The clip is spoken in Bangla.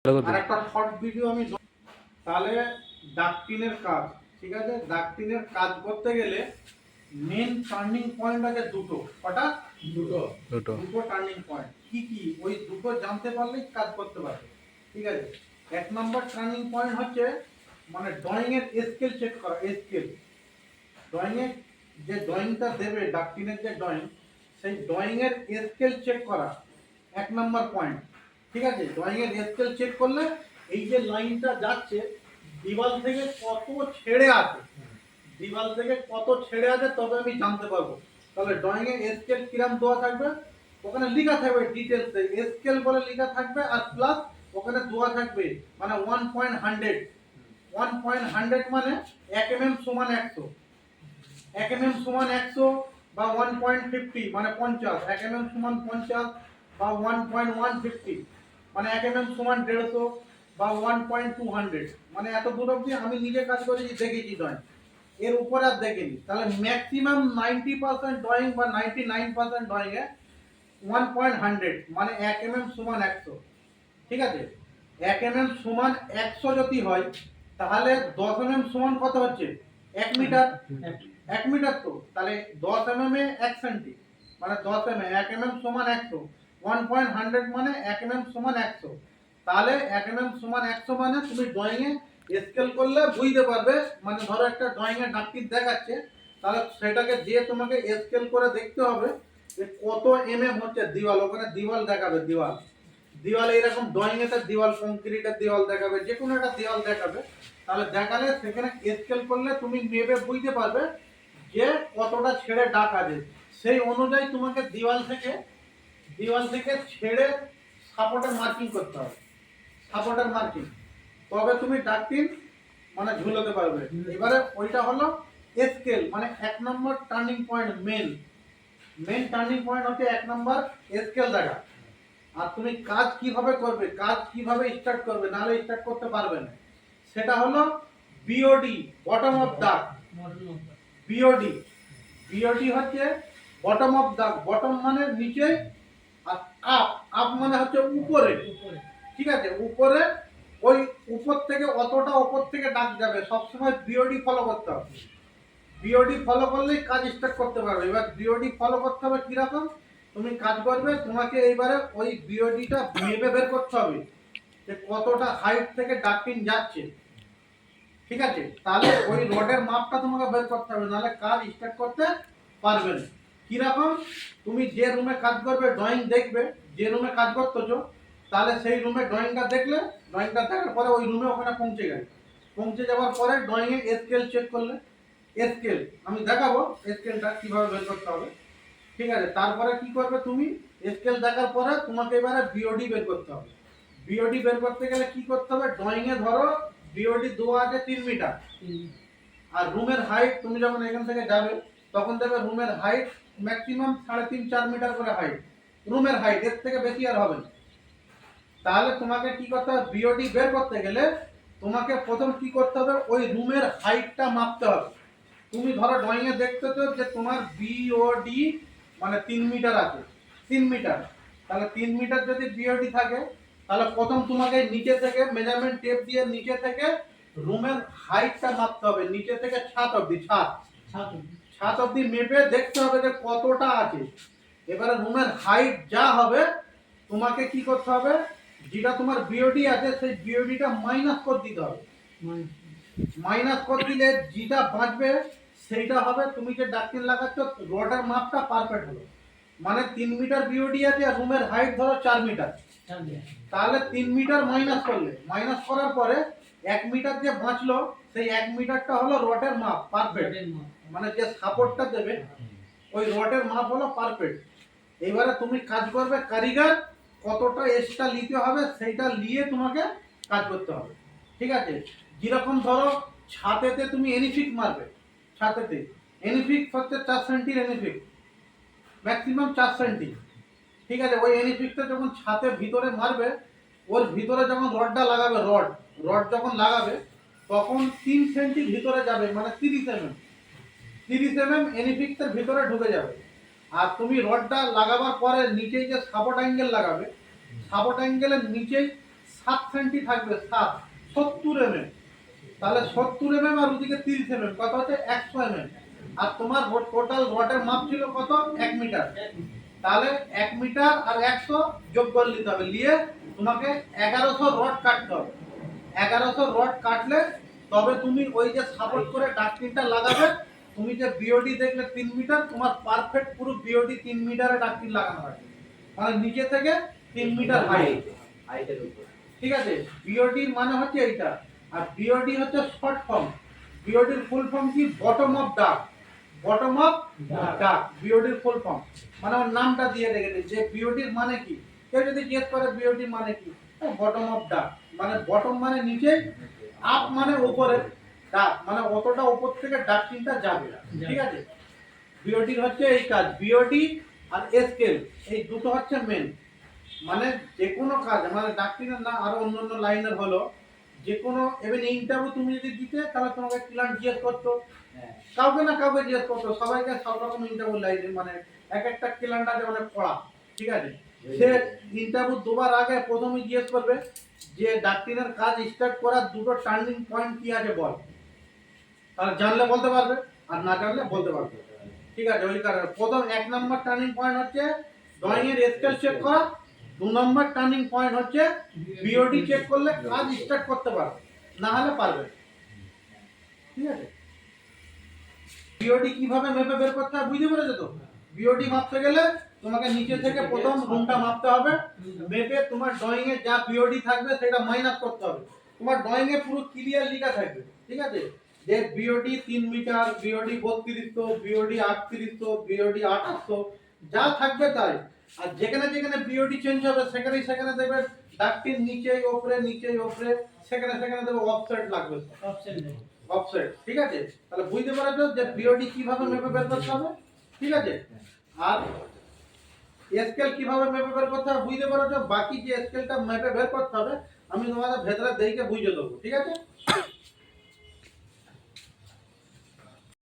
আর একটা শর্ট ভিডিও আমি তাহলে ডাকটিনের কাজ, ঠিক আছে। ডাকটিনের কাজ করতে গেলে মেন টার্নিং পয়েন্ট আছে দুটো। কটা? দুটো দুটো টার্নিং পয়েন্ট। কি কি? ওই দুটো জানতে পারলেই কাজ করতে পারবে, ঠিক আছে। এক নম্বর টার্নিং পয়েন্ট হচ্ছে মানে ড্রয়িং এর স্কেল চেক করা। স্কেল ড্রয়িং এর যে ড্রয়িংটা দেবে, ডাকটিনের যে ড্রয়িং, সেই ড্রয়িং এর স্কেল চেক করা এক নম্বর পয়েন্ট, ঠিক আছে। ড্রয়িং এর স্কেল চেক করলে এই যে লাইনটা যাচ্ছে দিওয়াল থেকে কত ছেড়ে আছে, দিওয়াল থেকে কত ছেড়ে আছে তবে আমি জানতে পারবো। তাহলে ড্রয়িং এর স্কেল কিরাম দেওয়া থাকবে, ওখানে লেখা থাকবে ডিটেলস স্কেল বলে লেখা থাকবে, আর প্লাস ওখানে দেওয়া থাকবে মানে 1.100 1.100 মানে 1 mm সমান 100, 1 mm সমান 100 বা 1.50 মানে 50, 1 mm সমান 50 বা 1.150 মানে 1 mm সমান 150 বা 1.200 মানে এত দূর অবধি আমি নিজে কাজ করেছি, দেখেছি ড্রয়িং। এর উপর আর দেখিনি। তাহলে ম্যাক্সিমাম 90% ড্রয়িং বা 99% ড্রয়িং এ 1.100 মানে 1 mm সমান 100, ঠিক আছে। 1 mm সমান 100 যদি হয় তাহলে 10 mm সমান কত হচ্ছে? 1 মিটার। 1 মিটার তো, তাহলে 10 mm এ 1 সেন্টি মানে 10 mm, 1 mm সমান 100, 1.100 মানে 1 mm সমান 100। তাহলে 1 mm সমান 100 মানে তুমি ড্রয়িং এ স্কেল করলে বুঝতে পারবে। মানে ধরো একটা ড্রয়িং এর ডাকটির দেখাচ্ছে, তাহলে সেটাকে যে তোমাকে স্কেল করে দেখতে হবে যে কত mm হচ্ছে দেওয়াল। ওখানে দেওয়াল দেখাবে, দেওয়াল দেওয়াল এরকম ড্রয়িং এ দেওয়াল, কংক্রিটের দেওয়াল দেখাবে, যে কোনো একটা দেওয়াল দেখাবে। তাহলে দেখালে সেখানে স্কেল করলে তুমি নেবে বুঝতে পারবে যে কতটা ছেড়ে ডাক আছে। সেই অনুযায়ী তোমাকে দেওয়াল থেকে ছেড়ে সাপোর্টের মার্কিং করতে হবে, সাপোর্টের মার্কিং, তবে তুমি ডাকটিন মানে ঝুলাতে পারবে। এবারে ওইটা হলো স্কেল মানে 1 number turning point. Main turning point হচ্ছে 1 নম্বর স্কেল জায়গা। আর তুমি কাজ কিভাবে করবে, কাজ কিভাবে স্টার্ট করবে, নাহলে স্টার্ট করতে পারবে না, সেটা হলো বিওডি, বটম অফ ডাক। বিওডি বিওডি হচ্ছে বটম অফ ডাক। বটম মানে নিচে, আর আপ আপ মানে হচ্ছে উপরে, ঠিক আছে। উপরে ওই উপর থেকে অতটা উপর থেকে ডাক যাবে, সবসময় বিওডি ফলো করতে হবে। বিওডি ফলো করলেই কাজ স্টার্ট করতে পারবে। এবার বিওডি ফলো করতে হবে কিরকম? তুমি কাজ করবে, তোমাকে এইবারে ওই বিওডিটা মেপে বের করতে হবে যে কতটা হাইট থেকে ডাকটিন যাচ্ছে, ঠিক আছে। তাহলে ওই রডের মাপটা তোমাকে বের করতে হবে, নাহলে কাজ স্টার্ট করতে পারবে না। কিরকম? তুমি যে রুমে কাজ করবে ড্রয়িং দেখবে, যে রুমে কাজ করতেছো, তাহলে সেই রুমে ড্রয়িংটা দেখলে, ড্রয়িংটা দেখার পরে ওই রুমে ওখানে পৌঁছে গেলে, পৌঁছে যাওয়ার পরে ড্রয়িং এ স্কেল চেক করলে, স্কেল আমি দেখাবো স্কেলটা কিভাবে বের করতে হবে, ঠিক আছে। তারপরে কি করবে তুমি? স্কেল দেখার পরে তোমাকে এবারে বিওডি বের করতে হবে। বিওডি বের করতে গেলে কি করতে হবে? ড্রয়িং এ ধরো বিওডি দেওয়া আছে 3 মিটার, আর রুমের হাইট তুমি যখন এখান থেকে যাবে তখন দেখবে রুমের হাইট ম্যাক্সিমাম 3.5-4 মিটার করে হাইট, রুমের হাইট, এর থেকে বেশি আর হবে না। তাহলে তোমাকে কি করতে হবে? বিওডি বের করতে গেলে তোমাকে প্রথম কি করতে হবে? ওই রুমের হাইটটা মাপতে হবে। তুমি ধরো ড্রয়িং এ দেখতেছো যে তোমার বিওডি মানে 3 মিটার আছে, 3 মিটার। তাহলে 3 মিটার যদি বিওডি থাকে, তাহলে প্রথম তোমাকে নিচে থেকে মেজারমেন্ট টেপ দিয়ে নিচে থেকে রুমের হাইটটা মাপতে হবে, নিচে থেকে ছাদ অবধি, ছাদ অবধি মেপে দেখতে হবে যে কতটা আছে। এবারে রুমের হাইট যা হবে তোমাকে কি করতে হবে? যেটা তোমার বিওডি আছে সেই বিওডিটা মাইনাস করে দিতে হবে। মাইনাস করে দিলে যেটা বাঁচবে সেইটা হবে তুমি যে ডাকটিন লাগাচ্ছ রডের মাপটা পারফেক্ট হলো। মানে 3 মিটার বিওডি আছে আর রুমের হাইট ধরো 4 মিটার, তাহলে 3 মিটার মাইনাস করলে, মাইনাস করার পরে 1 মিটার যে বাঁচলো সেই 1 মিটারটা হলো রডের মাপ পারফেক্ট, মানে যে সাপোর্টটা দেবে ওই রডের মাপ হলো পারফেক্ট। এবারে তুমি কাজ করবে, কারিগর কতটা এক্সট্রা নিতে হবে সেইটা নিয়ে তোমাকে কাজ করতে হবে, ঠিক আছে। যেরকম ধরো ছাতেতে তুমি এনিফিক মারবে, ছাতেতে এনিফিক হচ্ছে 4 সেন্টির এনিফিক, ম্যাক্সিমাম 4 সেন্টি, ঠিক আছে। ওই এনিফিকটা যখন ছাতের ভিতরে মারবে, ওর ভিতরে যখন রডটা লাগাবে, রড যখন লাগাবে তখন 3 সেন্টি ভিতরে যাবে, মানে 30 mm এনিফিক্সের ভিতরে ঢুকে যাবে। আর তুমি রডটা লাগাবার পরে নিচেই যে সাপোর্ট অ্যাঙ্গেল লাগাবে, সাপোর্ট অ্যাঙ্গেলের নিচেই 7 সেন্টি থাকবে, 7 70 mm। তাহলে 70 mm আর ওদিকে 30 mm, কত হচ্ছে 100 mm। আর তোমার টোটাল রডের মাপ ছিল কত 1 মিটার। তাহলে 1 মিটার আর 100 যোগ করে নিতে হবে, নিয়ে তোমাকে 1100 রড কাটতে হবে। 1100 রড কাটলে তবে তুমি ওই যে সাপোর্ট করে ডাকটিনটা লাগাবে। তুমি যে বিওডি দেখলে 3 মিটার, তোমার পারফেক্ট পুরো বিওডি 3 মিটারে ডাকটিন লাগানো হয়, মানে নিচে থেকে 3 মিটার হাইটের উপর। ঠিক আছে, বিওডি মানে হচ্ছে এইটা। আর বিওডি হচ্ছে শর্ট ফর্ম। বিওডির ফুল ফর্ম কি? বটম অফ ডাক। বটম অফ ডাক বিওডির ফুল ফর্ম। মানে ওর নামটা দিয়ে রেখেছে যে বিওডির মানে কি। কেউ যদি জিজ্ঞেস করে বিওডির মানে কি, বটম অফ ডাক মানে বটম মানে নিচে, আপ মানে উপরে, ডাক মানে অতটা উপর থেকে ডাকটিনটা যাবে। ঠিক আছে, বিওডির হচ্ছে এই কাজ। বিওডি আর স্কেল এই দুটো হচ্ছে মেন। মানে যে কোনো কাজ, মানে ডাকটিনের না আরো অন্যান্য লাইনের হলো যে কোনো, এবার ইন্টারভিউ তুমি যদি দিতে তাহলে তোমাকে ক্লায়েন্ট জিজ্ঞেস করতো, কাউকে না কাউকে জিজ্ঞেস করতো, সবাইকে সব রকম ইন্টারভিউ লাইনে, মানে এক একটা ক্লায়েন্ট আছে মানে পড়া। ঠিক আছে, সে ইন্টারভিউ দেওয়ার আগে প্রথমে জিজ্ঞেস করবে যে ডাকটিনের কাজ স্টার্ট করার দুটো টার্নিং পয়েন্ট কি আছে বল। তাহলে জানলে বলতে পারবে, আর না জানলে বলতে পারবে। ঠিক আছে, ওই কারণে প্রথম 1 নম্বর টার্নিং পয়েন্ট হচ্ছে ড্রয়িং এর স্কেল চেক করা। 2 নম্বর টার্নিং পয়েন্ট হচ্ছে বিওডি চেক করলে কাজ স্টার্ট করতে পারবে, না হলে পারবে। ঠিক আছে, বিওডি কিভাবে মেপে বের করতে হবে বুঝতে পেরেছো তো? বিওডি মাপতে গেলে তোমাকে নিচে থেকে প্রথম রুমটা মাপতে হবে, মেপে তোমার ড্রয়িং এ যা বিওডি থাকবে সেটা মাইনাস করতে হবে। তোমার ড্রয়িং এ পুরো ক্লিয়ার লেখা থাকবে। ঠিক আছে, যে BOD 3 metre, BOD 3200, BOD 3800, BOD 2800, যা থাকবে তাই। আর যেখানে যেখানে বিওডি চেঞ্জ হবে সেখানে সেখানে দেবে ডাকটির নিচে উপরে, নিচে উপরে, সেখানে সেখানে দেবে অফসেট লাগবে, অফসেট। ঠিক আছে, তাহলে বুঝতে পারছো যে বিওডি কিভাবে মেপে বের করতে হবে। ঠিক আছে, আর স্কেল কিভাবে মেপে বের করতে হবে বুঝতে পারছো। বাকি যে স্কেলটা মেপে বের করতে হবে আমি তোমাদের ভেতরে দেখে বুঝিয়ে দেবো। ঠিক আছে।